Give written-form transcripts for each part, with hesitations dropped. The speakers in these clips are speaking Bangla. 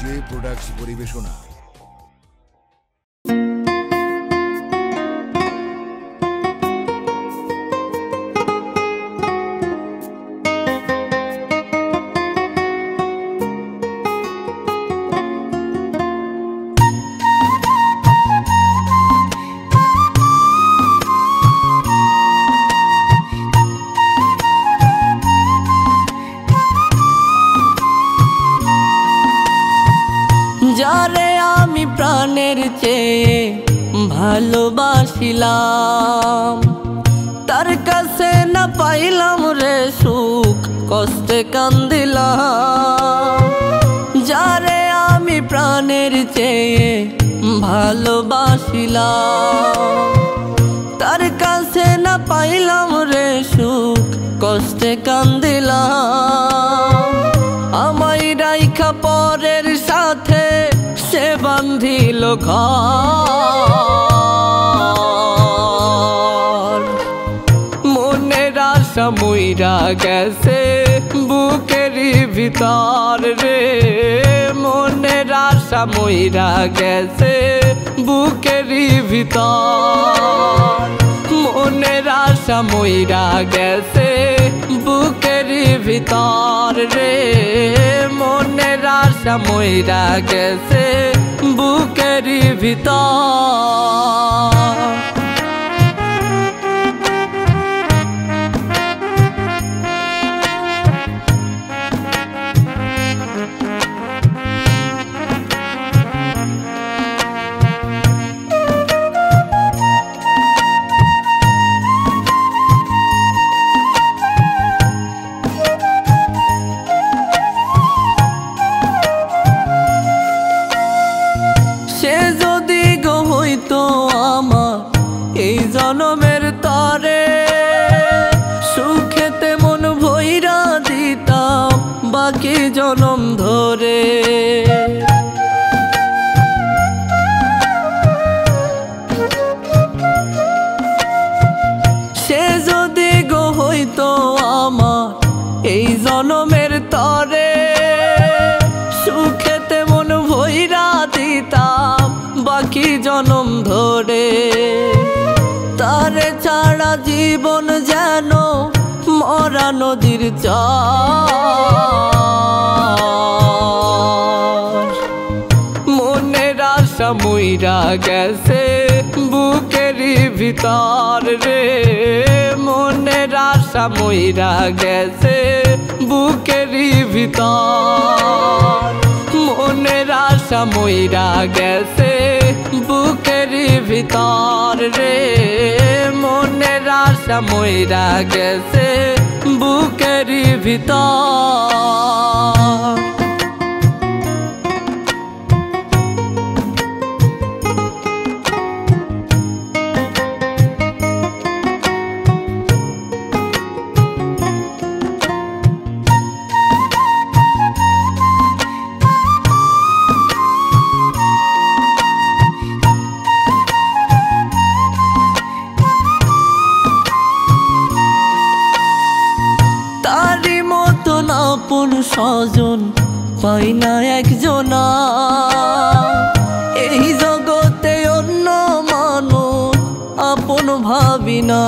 ডিজে প্রোডাক্টস পরিবেশনা। যারে আমি প্রাণের চেয়ে ভালোবাসিলাম, তার কাছে না পাইলাম রে সুখ, কষ্টে কান্দিলাম। যারে আমি প্রাণের চেয়ে ভালোবাসিলাম, তার কাছে না পাইলাম রে সুখ, কষ্টে কান্দিলাম। আমায় রাইখা পরের সাথে সে বান্ধিল ঘর, মনের আশা মইরা গেছে বুকেরই ভিতর রে, মনের আশা মইরা গেছে বুকেরই ভিতর, মনের আশা মইরা গেছে বুকেরই ভিতর রে, মনের আশা মইরা গেছে বুকেরই ভিতর। সে যদি গো হইতো আমার এই জনমের তরে, সুখেতে মন ভইরা দিতাম বাকি জনম ধরে। সে যদি গো হইতো আমার এই জনমের তরে, সুখেতে মন ভইরা দিতাম বাকি জনম ধরে। তারে ছাড়া জীবন যেন মরা নদীর চর, মনের আশা মইরা গেছে বুকেরই ভিতর রে, মনের আশা মইরা গেছে বুকেরই ভিতর, মনের আশা মইরা গেছে বুকেরই ভিতর রে, মনের আশা মইরা গেছে বুকেরই ভিতর। তারি মতন আপন স্বজন পাই না একজনা, এই জগতে অন্য মানুষ আপন ভাবি না।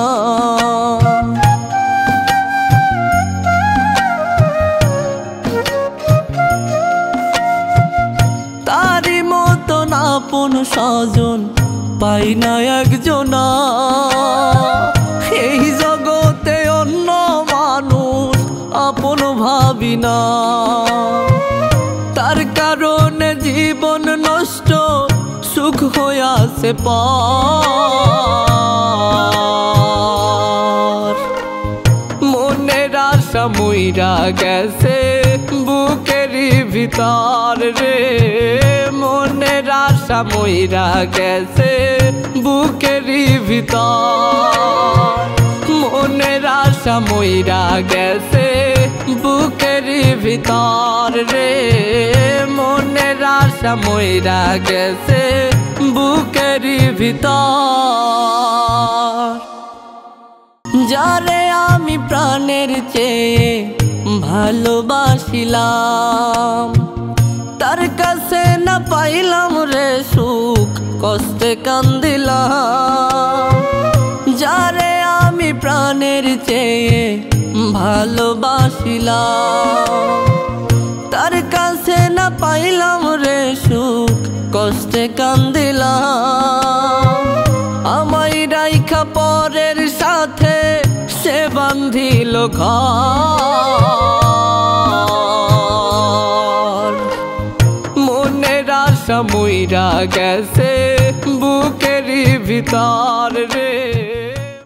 তারি মতন আপন স্বজন পাই না একজনা, এই জগতে অন্য মানুষ আপন ভাবি না। তার কারণে জীবন নষ্ট সুখ হইয়াছে পর, মনের আশা মইরা গেছে বুকেরই ভিতর রে, মনের আশা মইরা গেছে বুকেরই ভিতর, মনের আশা মইরা গেছে বুকেরই ভিতর রে, মনের আশা মইরা গেছে বুকেরই ভিতর। যারে আমি প্রাণের চেয়ে ভালোবাসিলাম, তার কাছে পাইলাম রে সুখ কষ্টে কান্দিলাম যারে আমি প্রাণের চেয়ে ভালোবাসিলাম তার কাছে না পাইলাম রে সুখ কষ্টে কান্দিলাম আমায় রাইখা পরের সাথে সে বান্ধিল ঘর মনের আশা মইরা গেছে বুকেরই ভিতর রে।